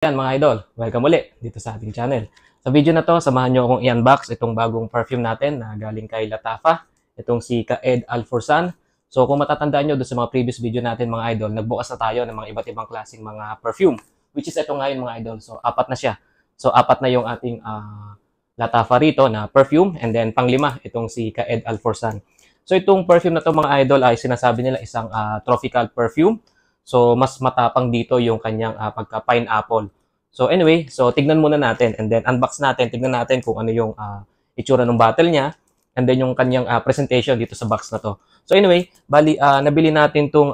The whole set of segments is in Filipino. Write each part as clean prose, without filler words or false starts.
Yan mga idol, welcome ulit dito sa ating channel. Sa video na to, samahan nyo akong i-unbox itong bagong perfume natin na galing kay Lattafa. Itong si Kaed Alforsan. So kung matatandaan nyo doon sa mga previous video natin mga idol, nagbukas na tayo ng mga iba't ibang klaseng mga perfume. Which is ito ngayon mga idol. So apat na siya. So apat na yung ating Lattafa rito na perfume. And then panglima, itong si Kaed Alforsan. So itong perfume na to mga idol ay sinasabi nila isang tropical perfume. So, mas matapang dito yung kanyang pagka-pineapple. So, anyway, so tignan muna natin and then unbox natin. Tignan natin kung ano yung itsura ng bottle niya and then yung kanyang presentation dito sa box na to. So, anyway, bali, nabili natin tong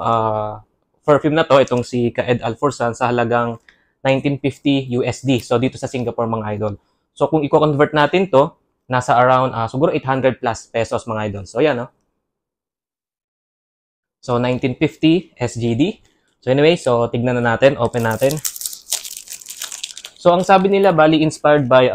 perfume na to, itong si Kaed Alforsan sa halagang 1950 USD. So, dito sa Singapore mga idol. So, kung i-convert natin to, nasa around siguro 800 plus pesos mga idol. So, yan, no? So, 1950 SGD. So anyway, so tignan na natin, open natin. So ang sabi nila, bali inspired by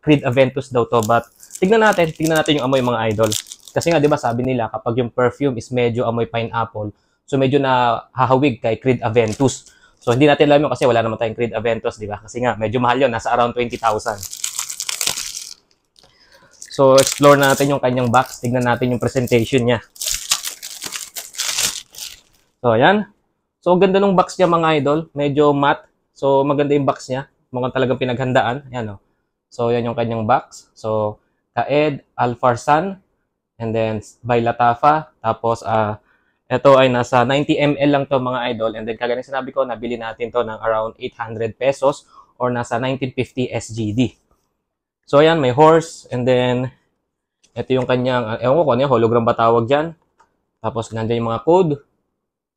Creed Aventus daw to, but tignan natin yung amoy mga idol. Kasi nga 'di ba sabi nila kapag yung perfume is medyo amoy pineapple, so medyo na hahawig kay Creed Aventus. So hindi natin alam yun kasi wala naman tayong Creed Aventus, 'di ba? Kasi nga medyo mahal yun, nasa around 20,000. So explore natin yung kanyang box, tignan natin yung presentation niya. So ayan. So, ganda ng box niya mga idol. Medyo matte. So, maganda yung box niya. Mukhang talagang pinaghandaan. Ayan, oh. So, yan yung kanyang box. So, Kaed Alforsan. And then, by Lattafa. Tapos, ito ay nasa 90 ml lang to mga idol. And then, kagaya sinabi ko, nabili natin to ng around 800 pesos or nasa 1950 SGD. So, ayan, may horse. And then, ito yung kanyang, ewan ko ano yung hologram ba tawag dyan. Tapos, nandiyan yung mga code.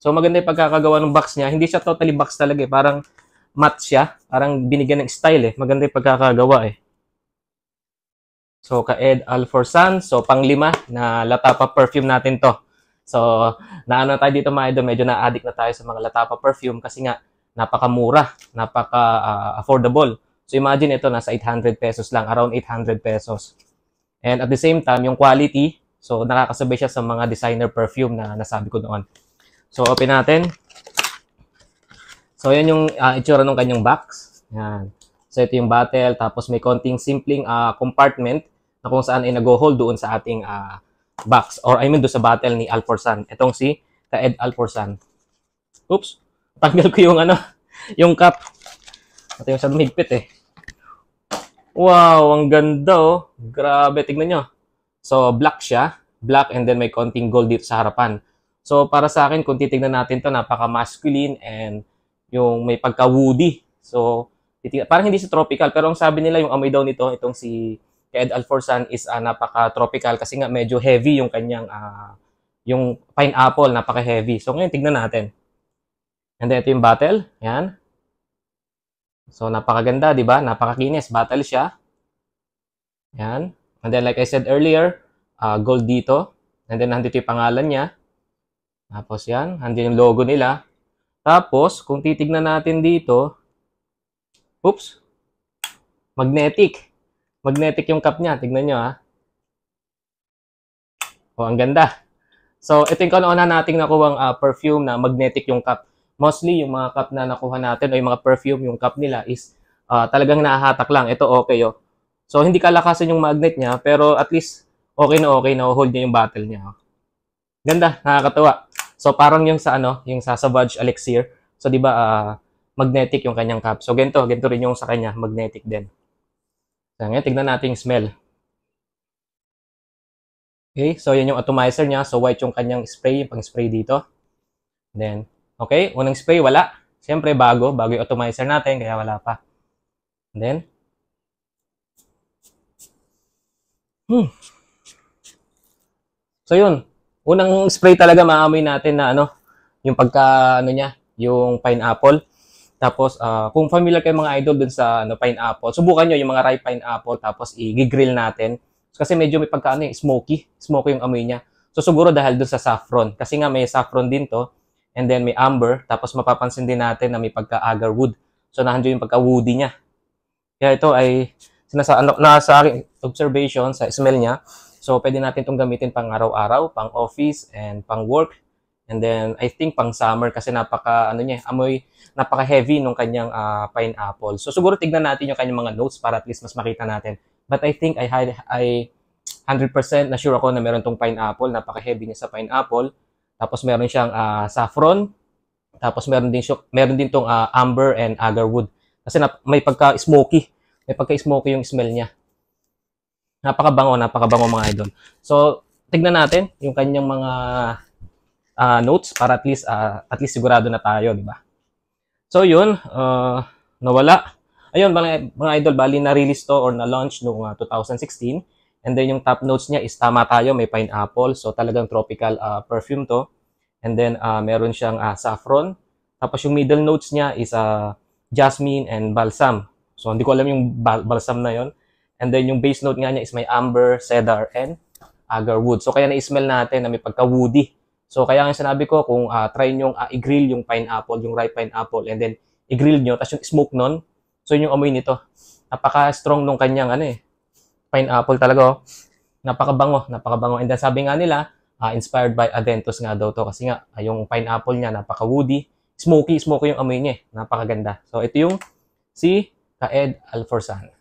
So, maganda yung pagkakagawa ng box niya. Hindi siya totally box talaga eh. Parang matte siya. Parang binigyan ng style eh. Maganda yung pagkakagawa eh. So, Kaed Alforsan. So, panglima na Lattafa perfume natin to. So, naano tayo dito mga idol. Medyo na-addict na tayo sa mga Lattafa perfume kasi nga napakamura. Napaka-affordable. So, imagine ito nasa 800 pesos lang. Around 800 pesos. And at the same time, yung quality. So, nakakasabay siya sa mga designer perfume na nasabi ko noon. So, open natin. So, yan yung itsura ng kanyang box. Yan. So, ito yung bottle. Tapos, may konting simpleng compartment na kung saan ay nag-hold doon sa ating box. Or, I mean, doon sa bottle ni Alforsan. Itong si Kaed Alforsan. Oops. Tanggal ko yung yung cup. Ito yung sa lumigpit eh. Wow, ang ganda oh. Grabe, tignan nyo. So, black siya. Black and then may konting gold dito sa harapan. So, para sa akin, kung titignan natin to napaka-masculine and yung may pagka-woody. So, parang hindi siya tropical. Pero ang sabi nila, yung amoy daw nito, itong si Kaed Alforsan is napaka-tropical kasi nga medyo heavy yung kanyang, yung pineapple, napaka-heavy. So, ngayon, tignan natin. And then, ito yung bottle. Yan. So, napakaganda, di ba? Napakakinis. Bottle siya. Yan. And then, like I said earlier, gold dito. And then, nandito yung pangalan niya. Tapos yan, andyan yung logo nila. Tapos, kung titignan natin dito, oops, magnetic. Magnetic yung cup niya. Tignan nyo ha. Oh, ang ganda. So, ito yung kauna nating nakuhang perfume na magnetic yung cup. Mostly, yung mga cup na nakuha natin o yung mga perfume, yung cup nila is talagang nahahatak lang. Ito okay oh. So, hindi kalakasan yung magnet niya, pero at least okay na hold niya yung bottle niya. Ganda, nakakatuwa. So parang yung sa yung sa Savage Elixir. So 'di ba magnetic yung kanyang cap. So ganito rin yung sa kanya, magnetic din. So ngayon tignan natin yung smell. Okay, so yan yung atomizer niya. So white yung kanyang spray, yung pang-spray dito. Then okay, unang spray wala. Siyempre bago yung atomizer natin kaya wala pa. And then So yun. Unang spray talaga maamoy natin na yung pagka niya, yung pineapple. Tapos kung familiar kayo mga idol dun sa pineapple, subukan niyo yung mga ripe pineapple tapos i-grill natin. Kasi medyo may pagka smoky yung amoy niya. So siguro dahil dun sa saffron, kasi nga may saffron din to and then may amber, tapos mapapansin din natin na may pagka agarwood. So nandiyo yung pagka-woody niya. Kaya ito ay nasa aking observation sa smell niya. So, pwede natin itong gamitin pang araw-araw, pang office, and pang work. And then, I think pang summer kasi napaka-heavy nung kanyang pineapple. So, siguro tignan natin yung kanyang mga notes para at least mas makita natin. But I think I 100% na sure ako na meron tong pineapple. Napaka-heavy niya sa pineapple. Tapos meron siyang saffron. Tapos meron din tong amber and agarwood. Kasi may pagka-smoky. May pagka-smoky yung smell niya. Napakabango mga idol. So, tignan natin yung kanyang mga notes para at least sigurado na tayo, di ba? So, yun, nawala. Ayun, mga idol, bali na-release to or na-launch noong 2016. And then, yung top notes niya is tama tayo, may pineapple. So, talagang tropical perfume to. And then, meron siyang saffron. Tapos, yung middle notes niya is jasmine and balsam. So, hindi ko alam yung balsam na yon. And then, yung base note nga niya is may amber, cedar, and agarwood. So, kaya na-smell natin na may pagka-woody. So, kaya nga sinabi ko, kung try nyo i-grill yung pineapple, yung ripe pineapple, and then i-grill nyo, tapos yung smoke nun, so yung amoy nito. Napaka-strong nung kanyang pineapple talaga. Oh. Napakabango. And then sabi nga nila, inspired by Aventus nga daw to kasi nga yung pineapple niya napaka-woody, smoky yung amoy niya. Napakaganda. So, ito yung si Caed Alforsan.